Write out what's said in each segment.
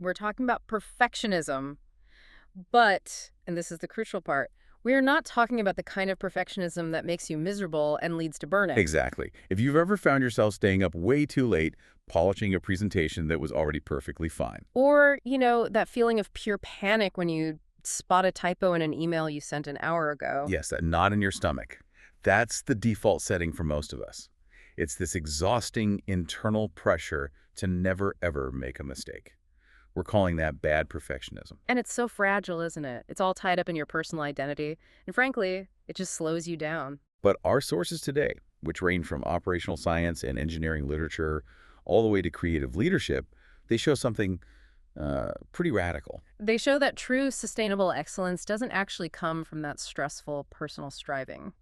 We're talking about perfectionism. But, and this is the crucial part, we are not talking about the kind of perfectionism that makes you miserable and leads to burnout. Exactly. If you've ever found yourself staying up way too late, polishing a presentation that was already perfectly fine. Or, that feeling of pure panic when you spot a typo in an email you sent an hour ago. Yes, that knot in your stomach. That's the default setting for most of us. It's this exhausting internal pressure to never, ever make a mistake. We're calling that bad perfectionism. And it's so fragile, isn't it? It's all tied up in your personal identity. And frankly, it just slows you down. But our sources today, which range from operational science and engineering literature all the way to creative leadership, they show something pretty radical. They show that true sustainable excellence doesn't actually come from that stressful personal striving.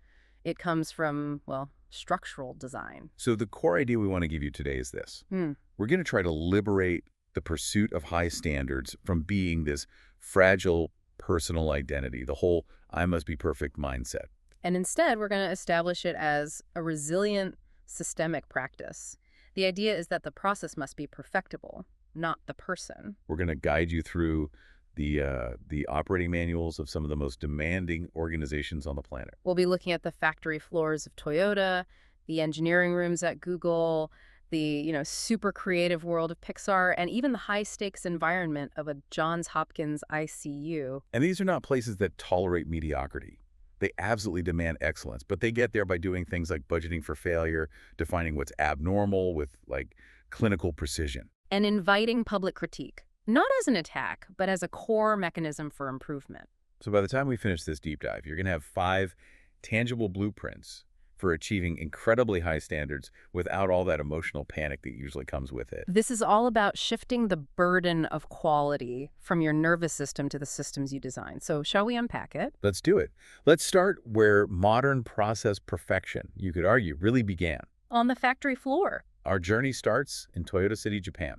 It comes from, well, structural design. So the core idea we want to give you today is this. We're going to try to liberate the pursuit of high standards from being this fragile personal identity, the whole I must be perfect mindset. And instead, we're going to establish it as a resilient, systemic practice. The idea is that the process must be perfectible, not the person. We're going to guide you through the operating manuals of some of the most demanding organizations on the planet. We'll be looking at the factory floors of Toyota, the engineering rooms at Google, the super creative world of Pixar, and even the high-stakes environment of a Johns Hopkins ICU. And these are not places that tolerate mediocrity. They absolutely demand excellence, but they get there by doing things like budgeting for failure, defining what's abnormal with, like, clinical precision. And inviting public critique, not as an attack, but as a core mechanism for improvement. So by the time we finish this deep dive, you're going to have 5 tangible blueprints for achieving incredibly high standards without all that emotional panic that usually comes with it. This is all about shifting the burden of quality from your nervous system to the systems you design. So shall we unpack it? Let's do it. Let's start where modern process perfection, you could argue, really began. On the factory floor. Our journey starts in Toyota City, Japan.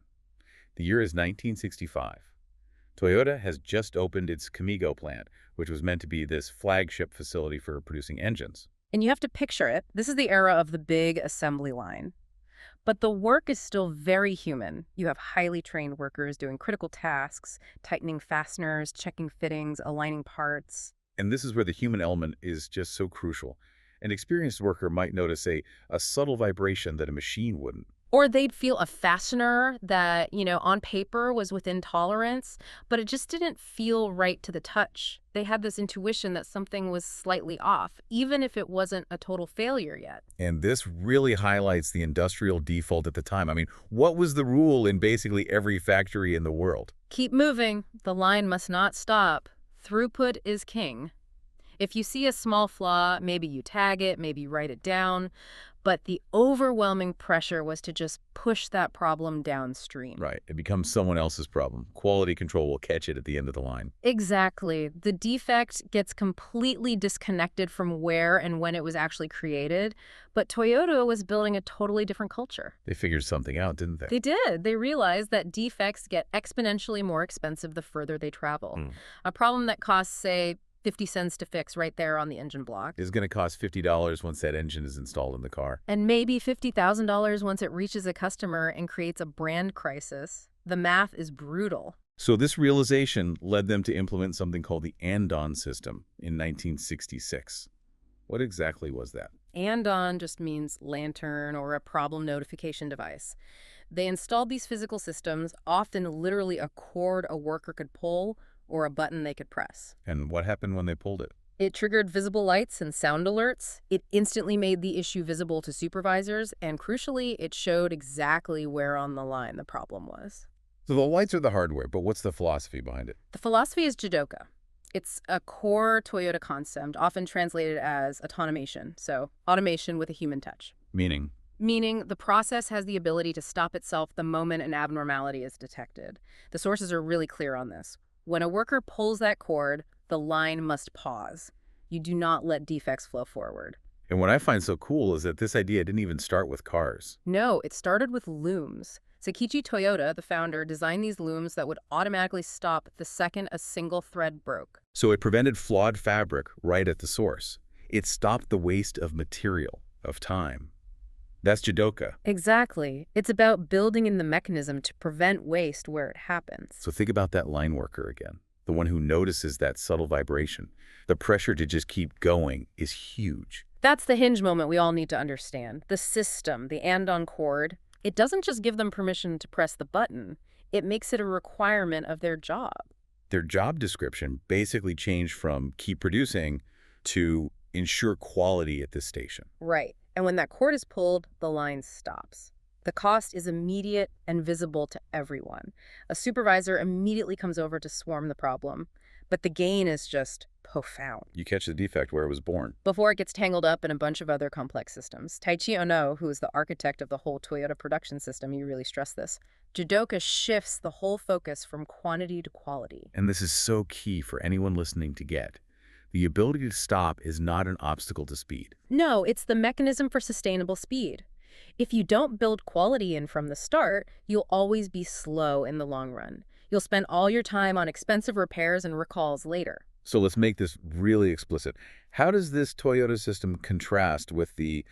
The year is 1965. Toyota has just opened its Kamigo plant, which was meant to be this flagship facility for producing engines. And you have to picture it. This is the era of the big assembly line. But the work is still very human. You have highly trained workers doing critical tasks, tightening fasteners, checking fittings, aligning parts. And this is where the human element is just so crucial. An experienced worker might notice a subtle vibration that a machine wouldn't. Or they'd feel a fastener that, on paper was within tolerance, but it just didn't feel right to the touch. They had this intuition that something was slightly off, even if it wasn't a total failure yet. And this really highlights the industrial default at the time. I mean, what was the rule in basically every factory in the world? Keep moving. The line must not stop. Throughput is king. If you see a small flaw, maybe you tag it, maybe you write it down. But the overwhelming pressure was to just push that problem downstream. Right. It becomes someone else's problem. Quality control will catch it at the end of the line. Exactly. The defect gets completely disconnected from where and when it was actually created. But Toyota was building a totally different culture. They figured something out, didn't they? They did. They realized that defects get exponentially more expensive the further they travel. A problem that costs, say, 50 cents to fix right there on the engine block. Is going to cost $50 once that engine is installed in the car. And maybe $50,000 once it reaches a customer and creates a brand crisis. The math is brutal. So this realization led them to implement something called the Andon system in 1966. What exactly was that? Andon just means lantern or a problem notification device. They installed these physical systems, often literally a cord a worker could pull or a button they could press. And what happened when they pulled it? It triggered visible lights and sound alerts. It instantly made the issue visible to supervisors, and crucially, it showed exactly where on the line the problem was. So the lights are the hardware, but what's the philosophy behind it? The philosophy is Jidoka. It's a core Toyota concept, often translated as automation, so automation with a human touch. Meaning? Meaning the process has the ability to stop itself the moment an abnormality is detected. The sources are really clear on this. When a worker pulls that cord, the line must pause. You do not let defects flow forward. And what I find so cool is that this idea didn't even start with cars. No, it started with looms. Sakichi Toyoda, the founder, designed these looms that would automatically stop the second a single thread broke. So it prevented flawed fabric right at the source. It stopped the waste of material, of time. That's Jidoka. Exactly. It's about building in the mechanism to prevent waste where it happens. So think about that line worker again, the one who notices that subtle vibration. The pressure to just keep going is huge. That's the hinge moment we all need to understand. The system, the andon cord, it doesn't just give them permission to press the button. It makes it a requirement of their job. Their job description basically changed from keep producing to ensure quality at this station. Right. And when that cord is pulled, the line stops. The cost is immediate and visible to everyone. A supervisor immediately comes over to swarm the problem, but the gain is just profound. You catch the defect where it was born. Before it gets tangled up in a bunch of other complex systems. Taichi Ono, who is the architect of the whole Toyota production system, you really stress this. Jidoka shifts the whole focus from quantity to quality. And this is so key for anyone listening to get. The ability to stop is not an obstacle to speed. No, it's the mechanism for sustainable speed. If you don't build quality in from the start, you'll always be slow in the long run. You'll spend all your time on expensive repairs and recalls later. So let's make this really explicit. How does this Toyota system contrast with the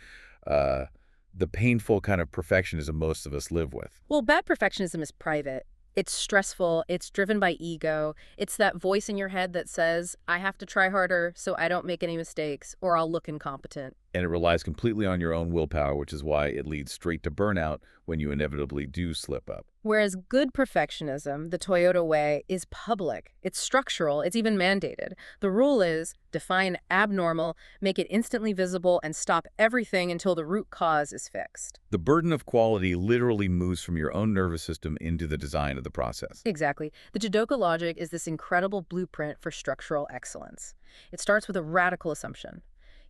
painful kind of perfectionism most of us live with? Well, bad perfectionism is private. It's stressful. It's driven by ego. It's that voice in your head that says, I have to try harder so I don't make any mistakes or I'll look incompetent. And it relies completely on your own willpower, which is why it leads straight to burnout when you inevitably do slip up. Whereas good perfectionism, the Toyota way, is public. It's structural. It's even mandated. The rule is define abnormal, make it instantly visible, and stop everything until the root cause is fixed. The burden of quality literally moves from your own nervous system into the design of the process. Exactly. The Jidoka logic is this incredible blueprint for structural excellence. It starts with a radical assumption.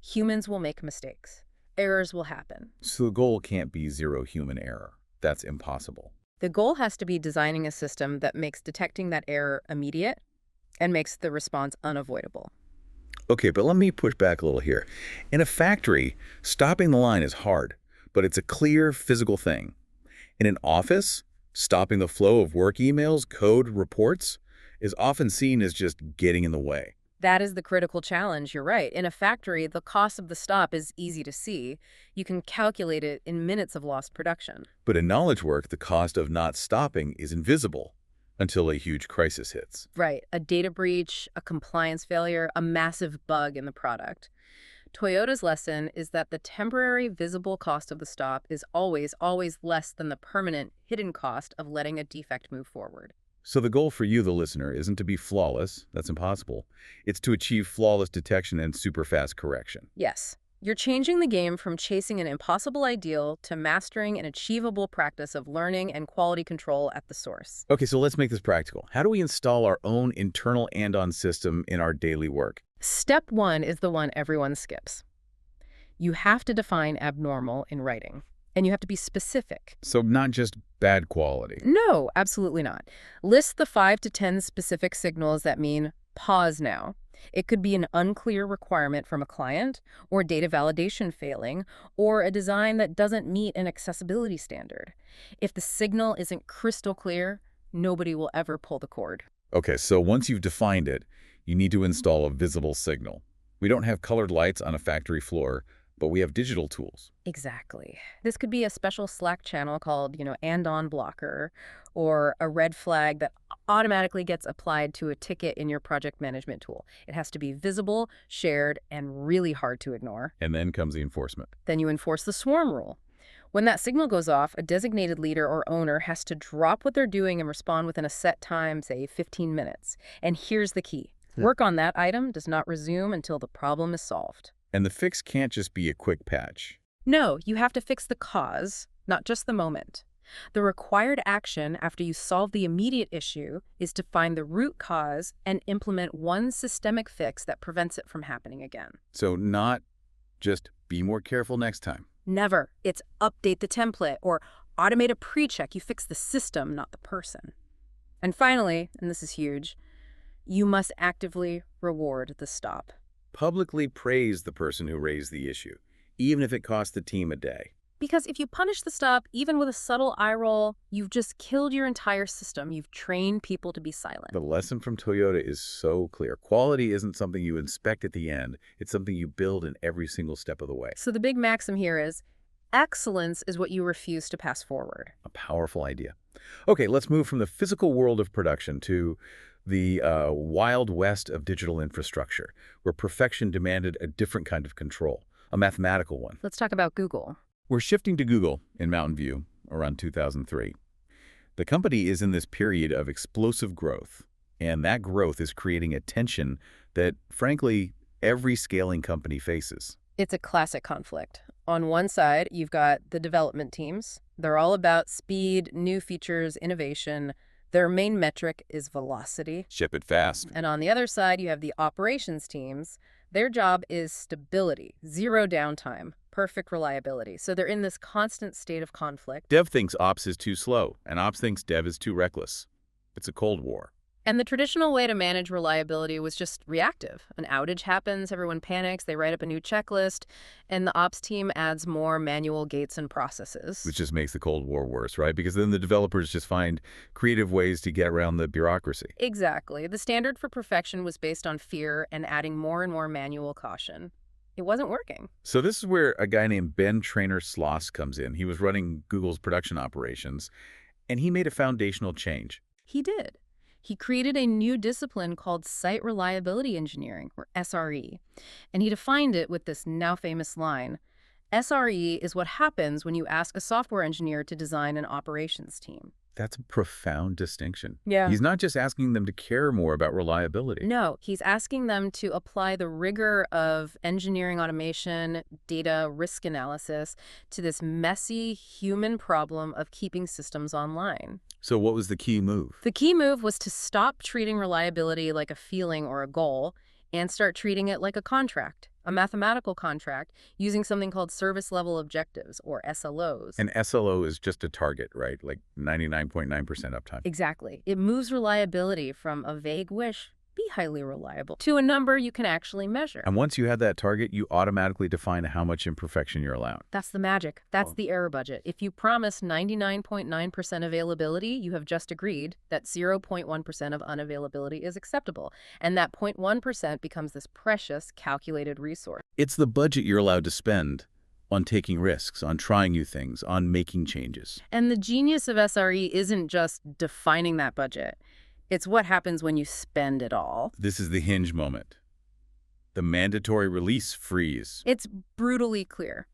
Humans will make mistakes. Errors will happen. So the goal can't be zero human error. That's impossible. The goal has to be designing a system that makes detecting that error immediate and makes the response unavoidable. Okay, but let me push back a little here. In a factory, stopping the line is hard, but it's a clear physical thing. In an office, stopping the flow of work emails, code, reports is often seen as just getting in the way. That is the critical challenge, you're right. In a factory, the cost of the stop is easy to see. You can calculate it in minutes of lost production. But in knowledge work, the cost of not stopping is invisible until a huge crisis hits. Right, a data breach, a compliance failure, a massive bug in the product. Toyota's lesson is that the temporary visible cost of the stop is always, always less than the permanent hidden cost of letting a defect move forward. So the goal for you, the listener, isn't to be flawless. That's impossible. It's to achieve flawless detection and super fast correction. Yes, you're changing the game from chasing an impossible ideal to mastering an achievable practice of learning and quality control at the source. Okay, so let's make this practical. How do we install our own internal andon system in our daily work? Step one is the one everyone skips. You have to define abnormal in writing, and you have to be specific. So not just bad quality. No, absolutely not. List the 5 to 10 specific signals that mean pause now. It could be an unclear requirement from a client, or data validation failing, or a design that doesn't meet an accessibility standard. If the signal isn't crystal clear, nobody will ever pull the cord. Okay, so once you've defined it, you need to install a visible signal. We don't have colored lights on a factory floor, but we have digital tools. Exactly. This could be a special Slack channel called, andon blocker, or a red flag that automatically gets applied to a ticket in your project management tool. It has to be visible, shared, and really hard to ignore. And then comes the enforcement. Then you enforce the swarm rule. When that signal goes off, a designated leader or owner has to drop what they're doing and respond within a set time, say 15 minutes. And here's the key. Work on that item does not resume until the problem is solved. And the fix can't just be a quick patch. No, you have to fix the cause, not just the moment. The required action after you solve the immediate issue is to find the root cause and implement one systemic fix that prevents it from happening again. So not just be more careful next time. Never. It's update the template or automate a pre-check. You fix the system, not the person. And finally, and this is huge, you must actively reward the stop. Publicly praise the person who raised the issue, even if it costs the team a day. Because if you punish the stop, even with a subtle eye roll, you've just killed your entire system. You've trained people to be silent. The lesson from Toyota is so clear. Quality isn't something you inspect at the end. It's something you build in every single step of the way. So the big maxim here is, excellence is what you refuse to pass forward. A powerful idea. Okay, let's move from the physical world of production to the wild west of digital infrastructure, where perfection demanded a different kind of control, a mathematical one. Let's talk about Google. We're shifting to Google in Mountain View around 2003. The company is in this period of explosive growth, and that growth is creating a tension that, frankly, every scaling company faces. It's a classic conflict. On one side, you've got the development teams. They're all about speed, new features, innovation. Their main metric is velocity. Ship it fast. And on the other side, you have the operations teams. Their job is stability, zero downtime, perfect reliability. So they're in this constant state of conflict. Dev thinks ops is too slow, and ops thinks dev is too reckless. It's a Cold War. And the traditional way to manage reliability was just reactive. An outage happens, everyone panics, they write up a new checklist, and the ops team adds more manual gates and processes. Which just makes the Cold War worse, right? Because then the developers just find creative ways to get around the bureaucracy. Exactly. The standard for perfection was based on fear and adding more and more manual caution. It wasn't working. So this is where a guy named Ben Trainer Sloss comes in. He was running Google's production operations, and he made a foundational change. He did. He created a new discipline called Site Reliability Engineering, or SRE, and he defined it with this now famous line: SRE is what happens when you ask a software engineer to design an operations team. That's a profound distinction. Yeah. He's not just asking them to care more about reliability. No, he's asking them to apply the rigor of engineering automation, data, risk analysis to this messy human problem of keeping systems online. So what was the key move? The key move was to stop treating reliability like a feeling or a goal and start treating it like a contract, a mathematical contract, using something called service level objectives, or SLOs. An SLO is just a target, right? Like 99.9% uptime. Exactly. It moves reliability from a vague wish, be highly reliable, to a number you can actually measure. And once you have that target, you automatically define how much imperfection you're allowed. That's the magic. That's the error budget. If you promise 99.9% availability, you have just agreed that 0.1% of unavailability is acceptable. And that 0.1% becomes this precious calculated resource. It's the budget you're allowed to spend on taking risks, on trying new things, on making changes. And the genius of SRE isn't just defining that budget. It's what happens when you spend it all. This is the hinge moment. The mandatory release freeze. It's brutally clear.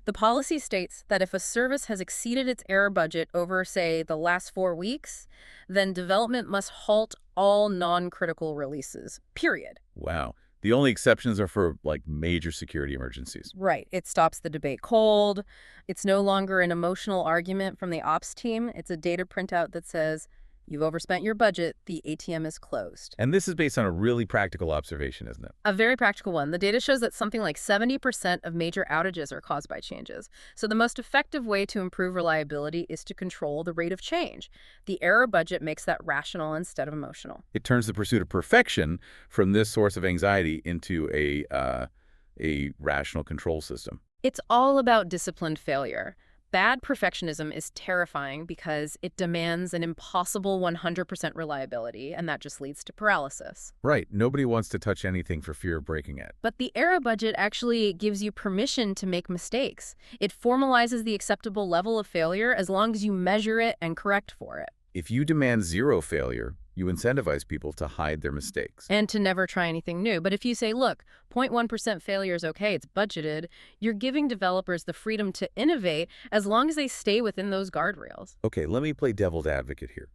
The policy states that if a service has exceeded its error budget over, say, the last 4 weeks, then development must halt all non-critical releases, period. Wow. The only exceptions are for, like, major security emergencies. Right. It stops the debate cold. It's no longer an emotional argument from the ops team. It's a data printout that says, you've overspent your budget, the ATM is closed. And this is based on a really practical observation, isn't it? A very practical one. The data shows that something like 70% of major outages are caused by changes. So the most effective way to improve reliability is to control the rate of change. The error budget makes that rational instead of emotional. It turns the pursuit of perfection from this source of anxiety into a rational control system. It's all about disciplined failure. Bad perfectionism is terrifying because it demands an impossible 100% reliability, and that just leads to paralysis. Right. Nobody wants to touch anything for fear of breaking it. But the error budget actually gives you permission to make mistakes. It formalizes the acceptable level of failure as long as you measure it and correct for it. If you demand zero failure, you incentivize people to hide their mistakes. And to never try anything new. But if you say, look, 0.1% failure is okay, it's budgeted, you're giving developers the freedom to innovate as long as they stay within those guardrails. Okay, let me play devil's advocate here.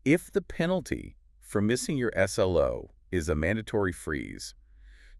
If the penalty for missing your SLO is a mandatory freeze,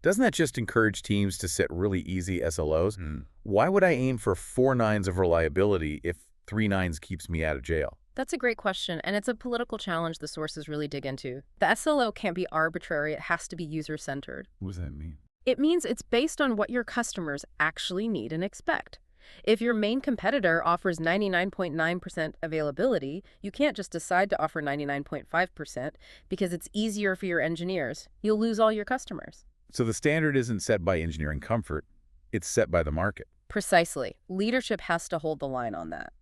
doesn't that just encourage teams to set really easy SLOs? Why would I aim for 4 nines of reliability if 3 nines keeps me out of jail? That's a great question, and it's a political challenge the sources really dig into. The SLO can't be arbitrary, it has to be user-centered. What does that mean? It means it's based on what your customers actually need and expect. If your main competitor offers 99.9% availability, you can't just decide to offer 99.5% because it's easier for your engineers. You'll lose all your customers. So the standard isn't set by engineering comfort, it's set by the market. Precisely. Leadership has to hold the line on that.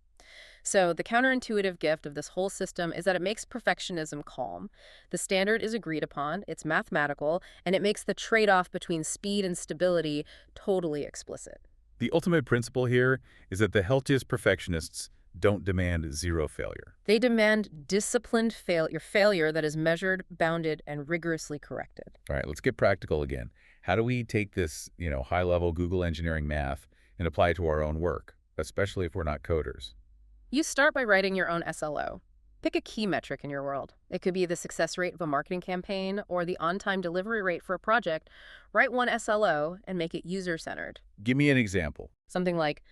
So the counterintuitive gift of this whole system is that it makes perfectionism calm. The standard is agreed upon, it's mathematical, and it makes the trade-off between speed and stability totally explicit. The ultimate principle here is that the healthiest perfectionists don't demand zero failure. They demand disciplined failure that is measured, bounded, and rigorously corrected. All right, let's get practical again. How do we take this, high-level Google engineering math and apply it to our own work, especially if we're not coders? You start by writing your own SLO. Pick a key metric in your world. It could be the success rate of a marketing campaign or the on-time delivery rate for a project. Write one SLO and make it user-centered. Give me an example. Something like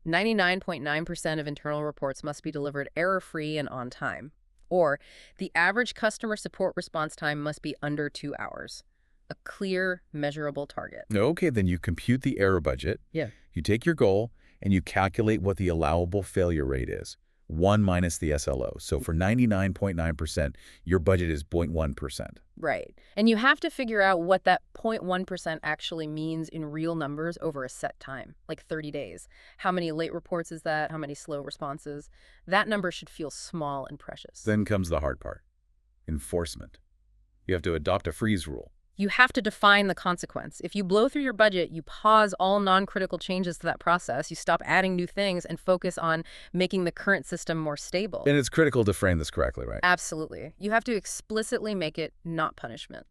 99.9% of internal reports must be delivered error-free and on time. Or the average customer support response time must be under 2 hours. A clear, measurable target. Okay, then you compute the error budget. Yeah. You take your goal and you calculate what the allowable failure rate is. 1 minus the SLO. So for 99.9%, your budget is 0.1%. Right. And you have to figure out what that 0.1% actually means in real numbers over a set time, like 30 days. How many late reports is that? How many slow responses? That number should feel small and precious. Then comes the hard part. Enforcement. You have to adopt a freeze rule. You have to define the consequence. If you blow through your budget, you pause all non-critical changes to that process. You stop adding new things and focus on making the current system more stable. And it's critical to frame this correctly, right? Absolutely. You have to explicitly make it not punishment.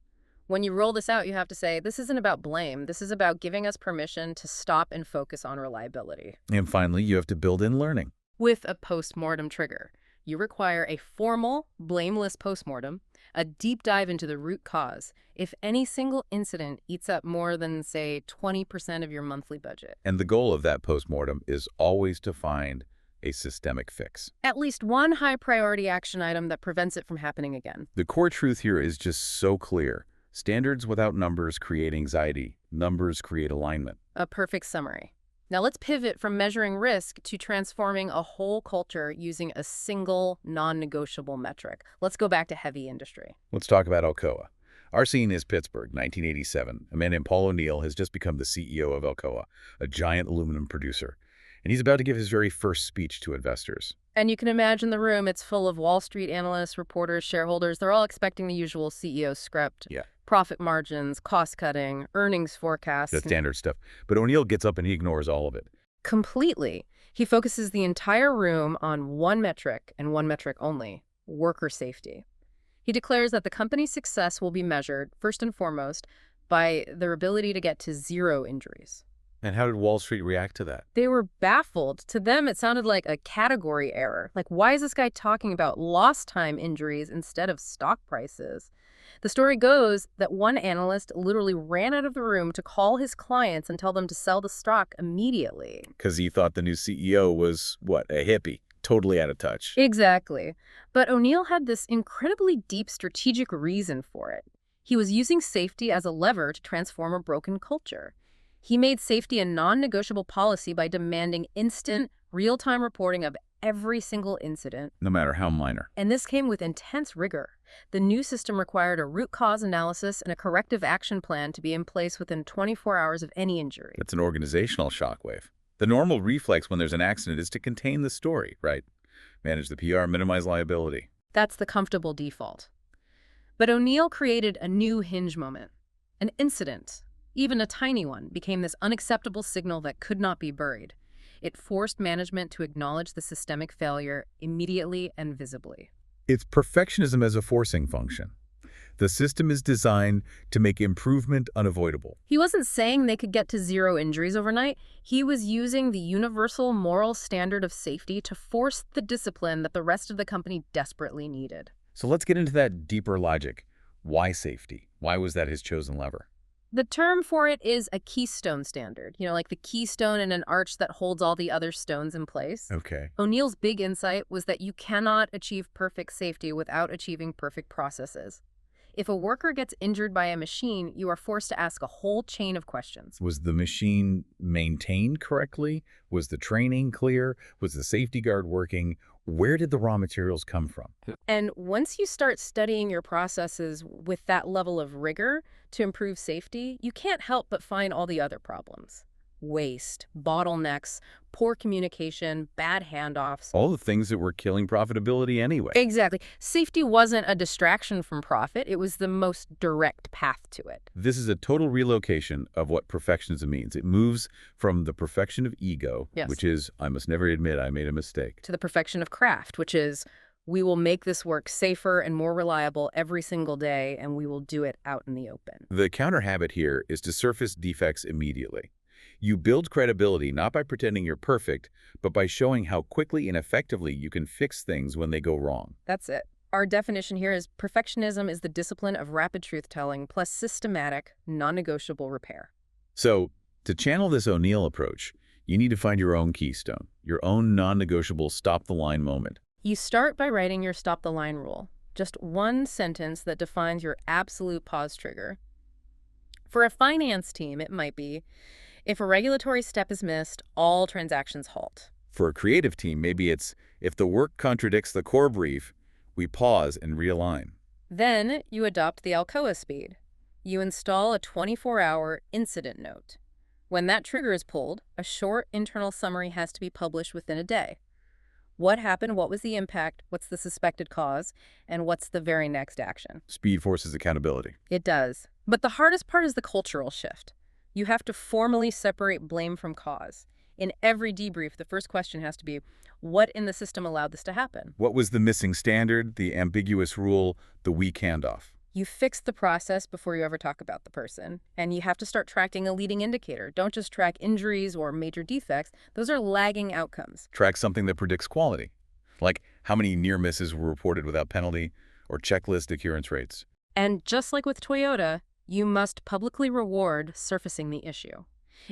When you roll this out, you have to say, this isn't about blame. This is about giving us permission to stop and focus on reliability. And finally, you have to build in learning. With a post-mortem trigger, you require a formal, blameless post-mortem, a deep dive into the root cause. If any single incident eats up more than, say, 20% of your monthly budget. And the goal of that postmortem is always to find a systemic fix. At least one high-priority action item that prevents it from happening again. The core truth here is just so clear. Standards without numbers create anxiety. Numbers create alignment. A perfect summary. Now let's pivot from measuring risk to transforming a whole culture using a single, non-negotiable metric. Let's go back to heavy industry. Let's talk about Alcoa. Our scene is Pittsburgh, 1987. A man named Paul O'Neill has just become the CEO of Alcoa, a giant aluminum producer. And he's about to give his very first speech to investors. And you can imagine the room. It's full of Wall Street analysts, reporters, shareholders. They're all expecting the usual CEO script. Yeah. Profit margins, cost-cutting, earnings forecasts. The standard stuff. But O'Neill gets up and he ignores all of it. Completely. He focuses the entire room on one metric and one metric only: worker safety. He declares that the company's success will be measured, first and foremost, by their ability to get to zero injuries. And how did Wall Street react to that? They were baffled. To them, it sounded like a category error. Like, why is this guy talking about lost time injuries instead of stock prices? The story goes that one analyst literally ran out of the room to call his clients and tell them to sell the stock immediately. Because he thought the new CEO was, what, a hippie? Totally out of touch. Exactly. But O'Neill had this incredibly deep strategic reason for it. He was using safety as a lever to transform a broken culture. He made safety a non-negotiable policy by demanding instant, real-time reporting of every single incident. No matter how minor. And this came with intense rigor. The new system required a root cause analysis and a corrective action plan to be in place within 24 hours of any injury. That's an organizational shockwave. The normal reflex when there's an accident is to contain the story, right? Manage the PR, minimize liability. That's the comfortable default. But O'Neill created a new hinge moment. An incident, even a tiny one, became this unacceptable signal that could not be buried. It forced management to acknowledge the systemic failure immediately and visibly. It's perfectionism as a forcing function. The system is designed to make improvement unavoidable. He wasn't saying they could get to zero injuries overnight. He was using the universal moral standard of safety to force the discipline that the rest of the company desperately needed. So let's get into that deeper logic. Why safety? Why was that his chosen lever? The term for it is a keystone standard, like the keystone in an arch that holds all the other stones in place. Okay. O'Neill's big insight was that you cannot achieve perfect safety without achieving perfect processes. If a worker gets injured by a machine, you are forced to ask a whole chain of questions. Was the machine maintained correctly? Was the training clear? Was the safety guard working? Where did the raw materials come from? And once you start studying your processes with that level of rigor to improve safety, you can't help but find all the other problems. waste, bottlenecks, poor communication, bad handoffs. All the things that were killing profitability anyway. Exactly. Safety wasn't a distraction from profit. It was the most direct path to it. This is a total relocation of what perfectionism means. It moves from the perfection of ego, Yes. which is, I must never admit I made a mistake, To the perfection of craft, which is, we will make this work safer and more reliable every single day, and we will do it out in the open. The counter habit here is to surface defects immediately. You build credibility not by pretending you're perfect, but by showing how quickly and effectively you can fix things when they go wrong. That's it. Our definition here is perfectionism is the discipline of rapid truth-telling plus systematic, non-negotiable repair. So, to channel this O'Neill approach, you need to find your own keystone, your own non-negotiable stop-the-line moment. You start by writing your stop-the-line rule, just one sentence that defines your absolute pause trigger. For a finance team, it might be, if a regulatory step is missed, all transactions halt. For a creative team, maybe it's, if the work contradicts the core brief, we pause and realign. Then you adopt the Alcoa speed. You install a 24-hour incident note. When that trigger is pulled, a short internal summary has to be published within a day. What happened? What was the impact? What's the suspected cause? And what's the very next action? Speed forces accountability. It does. But the hardest part is the cultural shift. You have to formally separate blame from cause. In every debrief, the first question has to be, what in the system allowed this to happen? What was the missing standard, the ambiguous rule, the weak handoff? You fix the process before you ever talk about the person. And you have to start tracking a leading indicator. Don't just track injuries or major defects. Those are lagging outcomes. Track something that predicts quality, like how many near misses were reported without penalty or checklist adherence rates. And just like with Toyota, you must publicly reward surfacing the issue.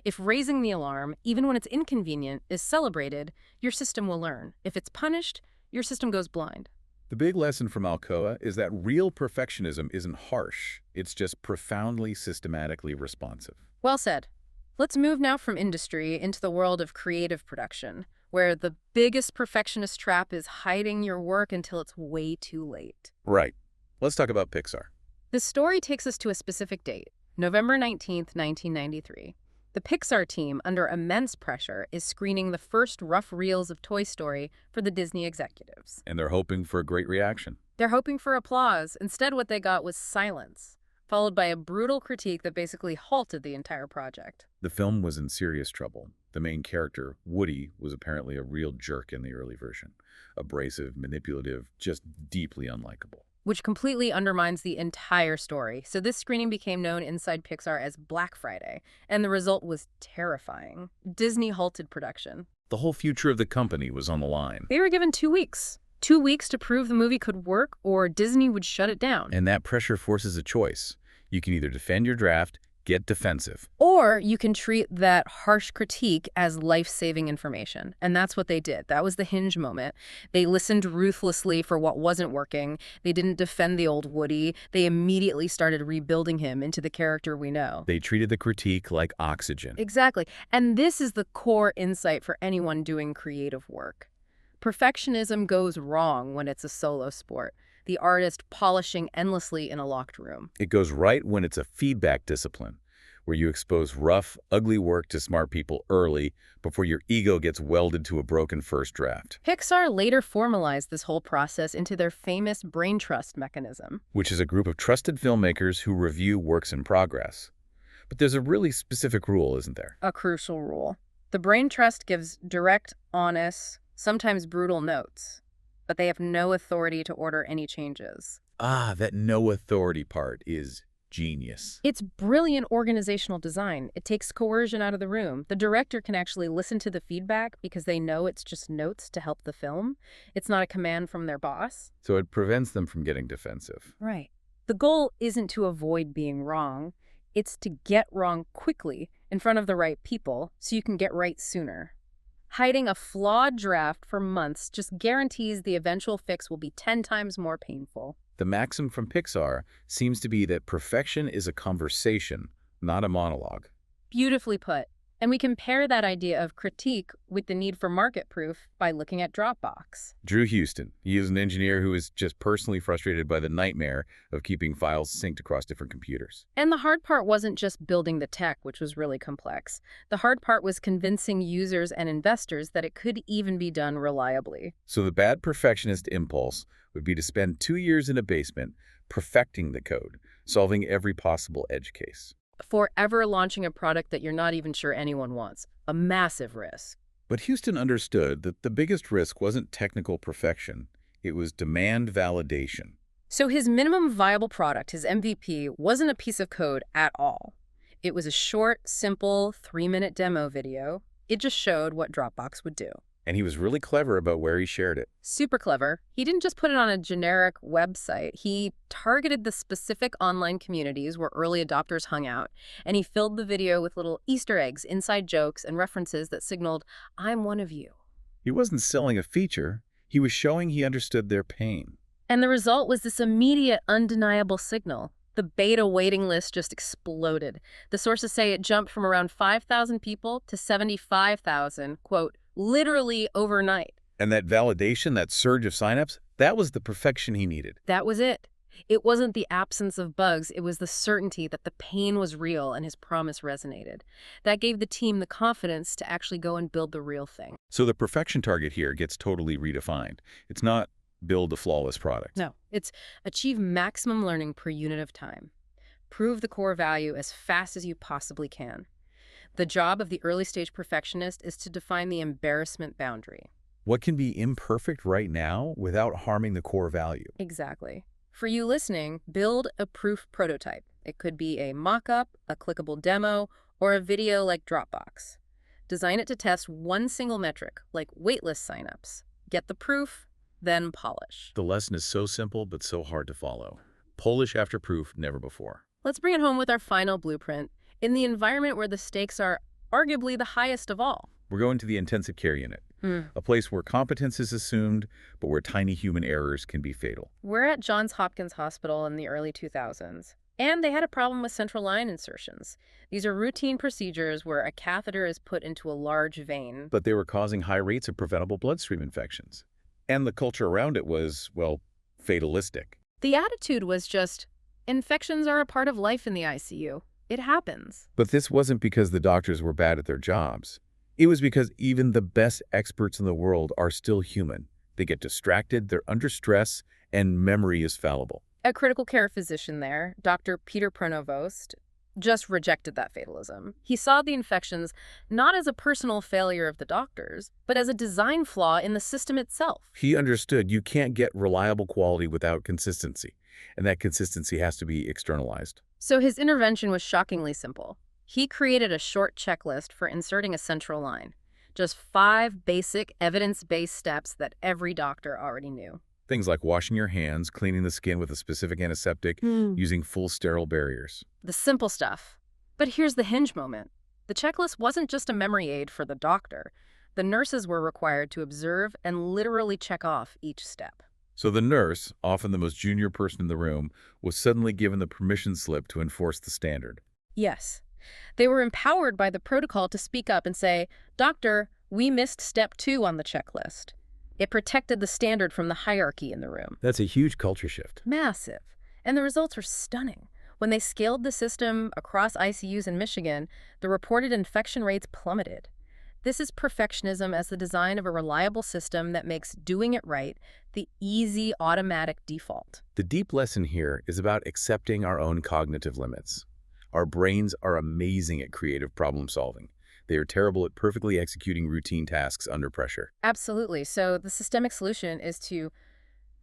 If raising the alarm, even when it's inconvenient, is celebrated, your system will learn. If it's punished, your system goes blind. The big lesson from Alcoa is that real perfectionism isn't harsh. It's just profoundly systematically responsive. Well said. Let's move now from industry into the world of creative production, where the biggest perfectionist trap is hiding your work until it's way too late. Right. Let's talk about Pixar. The story takes us to a specific date, November 19th, 1993. The Pixar team, under immense pressure, is screening the first rough reels of Toy Story for the Disney executives. And they're hoping for a great reaction. They're hoping for applause. Instead, what they got was silence, followed by a brutal critique that basically halted the entire project. The film was in serious trouble. The main character, Woody, was apparently a real jerk in the early version. Abrasive, manipulative, just deeply unlikable. Which completely undermines the entire story. So this screening became known inside Pixar as Black Friday, and the result was terrifying. Disney halted production. The whole future of the company was on the line. They were given 2 weeks. 2 weeks to prove the movie could work, or Disney would shut it down. And that pressure forces a choice. You can either defend your draft, get defensive. Or you can treat that harsh critique as life-saving information. And that's what they did. That was the hinge moment. They listened ruthlessly for what wasn't working. They didn't defend the old Woody. They immediately started rebuilding him into the character we know. They treated the critique like oxygen. Exactly. And this is the core insight for anyone doing creative work. Perfectionism goes wrong when it's a solo sport. The artist polishing endlessly in a locked room. It goes right when it's a feedback discipline, where you expose rough, ugly work to smart people early before your ego gets welded to a broken first draft. Pixar later formalized this whole process into their famous brain trust mechanism. Which is a group of trusted filmmakers who review works in progress. But there's a really specific rule, isn't there? A crucial rule. The brain trust gives direct, honest, sometimes brutal notes, but they have no authority to order any changes. Ah, that no authority part is genius. It's brilliant organizational design. It takes coercion out of the room. The director can actually listen to the feedback because they know it's just notes to help the film. It's not a command from their boss. So it prevents them from getting defensive. Right. The goal isn't to avoid being wrong. It's to get wrong quickly in front of the right people so you can get right sooner. Hiding a flawed draft for months just guarantees the eventual fix will be 10 times more painful. The maxim from Pixar seems to be that perfection is a conversation, not a monologue. Beautifully put. And we compare that idea of critique with the need for market proof by looking at Dropbox. Drew Houston, he is an engineer who is just personally frustrated by the nightmare of keeping files synced across different computers. And the hard part wasn't just building the tech, which was really complex. The hard part was convincing users and investors that it could even be done reliably. So the bad perfectionist impulse would be to spend 2 years in a basement perfecting the code, solving every possible edge case. Forever launching a product that you're not even sure anyone wants. A massive risk. But Houston understood that the biggest risk wasn't technical perfection, it was demand validation. So his minimum viable product, his MVP, wasn't a piece of code at all. It was a short, simple 3-minute demo video. It just showed what Dropbox would do. And he was really clever about where he shared it. Super clever. He didn't just put it on a generic website. He targeted the specific online communities where early adopters hung out, and he filled the video with little Easter eggs, inside jokes, and references that signaled, "I'm one of you." He wasn't selling a feature, he was showing he understood their pain. And the result was this immediate, undeniable signal. The beta waiting list just exploded. The sources say it jumped from around 5,000 people to 75,000, quote, literally overnight. And that validation, that surge of signups, that was the perfection he needed. That was it. It wasn't the absence of bugs, it was the certainty that the pain was real and his promise resonated. That gave the team the confidence to actually go and build the real thing. So the perfection target here gets totally redefined. It's not build a flawless product. No, it's achieve maximum learning per unit of time. Prove the core value as fast as you possibly can. The job of the early stage perfectionist is to define the embarrassment boundary. What can be imperfect right now without harming the core value? Exactly. For you listening, build a proof prototype. It could be a mock-up, a clickable demo, or a video like Dropbox. Design it to test one single metric, like waitlist signups. Get the proof, then polish. The lesson is so simple but so hard to follow. Polish after proof, never before. Let's bring it home with our final blueprint. In the environment where the stakes are arguably the highest of all. We're going to the intensive care unit, a place where competence is assumed, but where tiny human errors can be fatal. We're at Johns Hopkins Hospital in the early 2000s, and they had a problem with central line insertions. These are routine procedures where a catheter is put into a large vein. But they were causing high rates of preventable bloodstream infections. And the culture around it was, well, fatalistic. The attitude was just, infections are a part of life in the ICU. It happens. But this wasn't because the doctors were bad at their jobs. It was because even the best experts in the world are still human. They get distracted, they're under stress, and memory is fallible. A critical care physician there, Dr. Peter Pronovost, just rejected that fatalism. He saw the infections not as a personal failure of the doctors, but as a design flaw in the system itself. He understood you can't get reliable quality without consistency, and that consistency has to be externalized. So his intervention was shockingly simple. He created a short checklist for inserting a central line. Just 5 basic evidence-based steps that every doctor already knew. Things like washing your hands, cleaning the skin with a specific antiseptic, using full sterile barriers. The simple stuff. But here's the hinge moment. The checklist wasn't just a memory aid for the doctor. The nurses were required to observe and literally check off each step. So the nurse, often the most junior person in the room, was suddenly given the permission slip to enforce the standard. Yes. They were empowered by the protocol to speak up and say, "Doctor, we missed step 2 on the checklist." It protected the standard from the hierarchy in the room. That's a huge culture shift. Massive. And the results were stunning. When they scaled the system across ICUs in Michigan, the reported infection rates plummeted. This is perfectionism as the design of a reliable system that makes doing it right the easy, automatic default. The deep lesson here is about accepting our own cognitive limits. Our brains are amazing at creative problem solving. They are terrible at perfectly executing routine tasks under pressure. Absolutely. So the systemic solution is to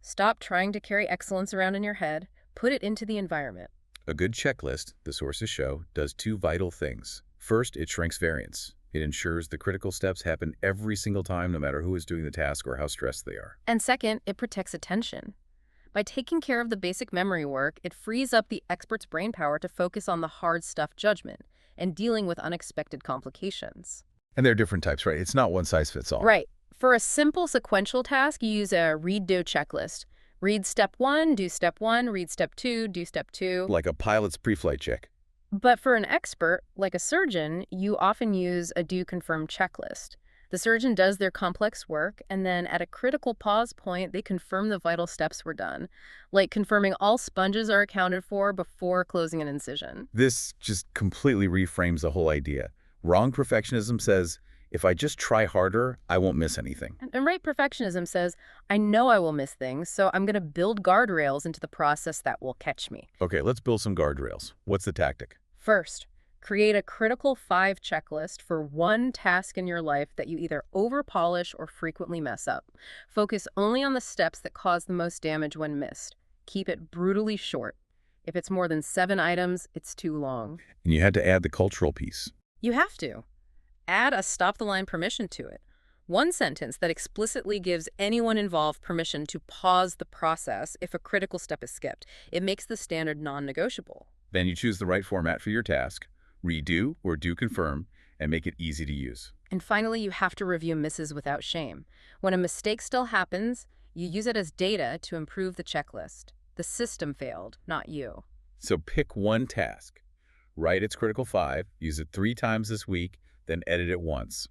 stop trying to carry excellence around in your head, put it into the environment. A good checklist, the sources show, does 2 vital things. First, it shrinks variance. It ensures the critical steps happen every single time, no matter who is doing the task or how stressed they are. And second, it protects attention. By taking care of the basic memory work, it frees up the expert's brainpower to focus on the hard stuff judgment and dealing with unexpected complications. And there are different types, right? It's not one size fits all. Right. For a simple sequential task, you use a read-do checklist. Read step 1, do step 1, read step 2, do step 2. Like a pilot's pre-flight check. But for an expert, like a surgeon, you often use a do confirm checklist. The surgeon does their complex work, and then at a critical pause point, they confirm the vital steps were done, like confirming all sponges are accounted for before closing an incision. This just completely reframes the whole idea. Wrong perfectionism says, if I just try harder, I won't miss anything. And right perfectionism says, I know I will miss things, so I'm going to build guardrails into the process that will catch me. Okay, let's build some guardrails. What's the tactic? First, create a critical 5 checklist for one task in your life that you either over-polish or frequently mess up. Focus only on the steps that cause the most damage when missed. Keep it brutally short. If it's more than 7 items, it's too long. And you had to add the cultural piece. You have to. Add a stop-the-line permission to it. One sentence that explicitly gives anyone involved permission to pause the process if a critical step is skipped. It makes the standard non-negotiable. Then you choose the right format for your task, redo or do confirm, and make it easy to use. And finally, you have to review misses without shame. When a mistake still happens, you use it as data to improve the checklist. The system failed, not you. So pick one task, write its critical 5, use it 3 times this week, then edit it once.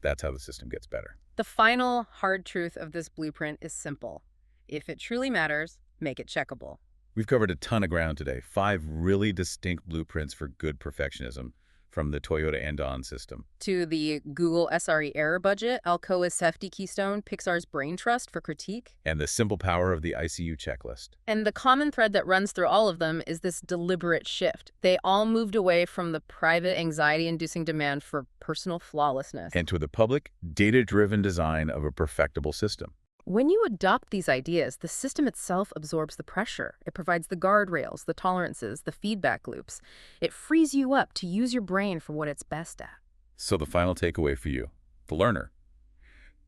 That's how the system gets better. The final hard truth of this blueprint is simple. If it truly matters, make it checkable. We've covered a ton of ground today, 5 really distinct blueprints for good perfectionism, from the Toyota Andon system. To the Google SRE error budget, Alcoa's safety keystone, Pixar's brain trust for critique. And the simple power of the ICU checklist. And the common thread that runs through all of them is this deliberate shift. They all moved away from the private anxiety-inducing demand for personal flawlessness. And to the public, data-driven design of a perfectible system. When you adopt these ideas, the system itself absorbs the pressure. It provides the guardrails, the tolerances, the feedback loops. It frees you up to use your brain for what it's best at. So the final takeaway for you, the learner.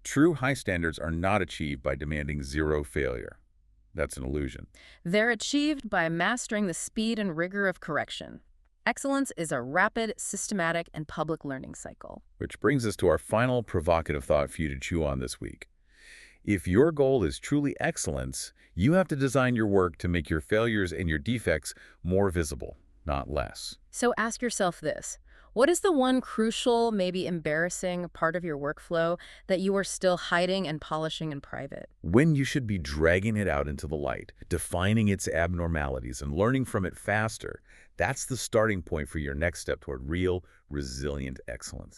True high standards are not achieved by demanding 0 failure. That's an illusion. They're achieved by mastering the speed and rigor of correction. Excellence is a rapid, systematic, and public learning cycle. Which brings us to our final provocative thought for you to chew on this week. If your goal is truly excellence, you have to design your work to make your failures and your defects more visible, not less. So ask yourself this. What is the one crucial, maybe embarrassing part of your workflow that you are still hiding and polishing in private? When you should be dragging it out into the light, defining its abnormalities, and learning from it faster, that's the starting point for your next step toward real, resilient excellence.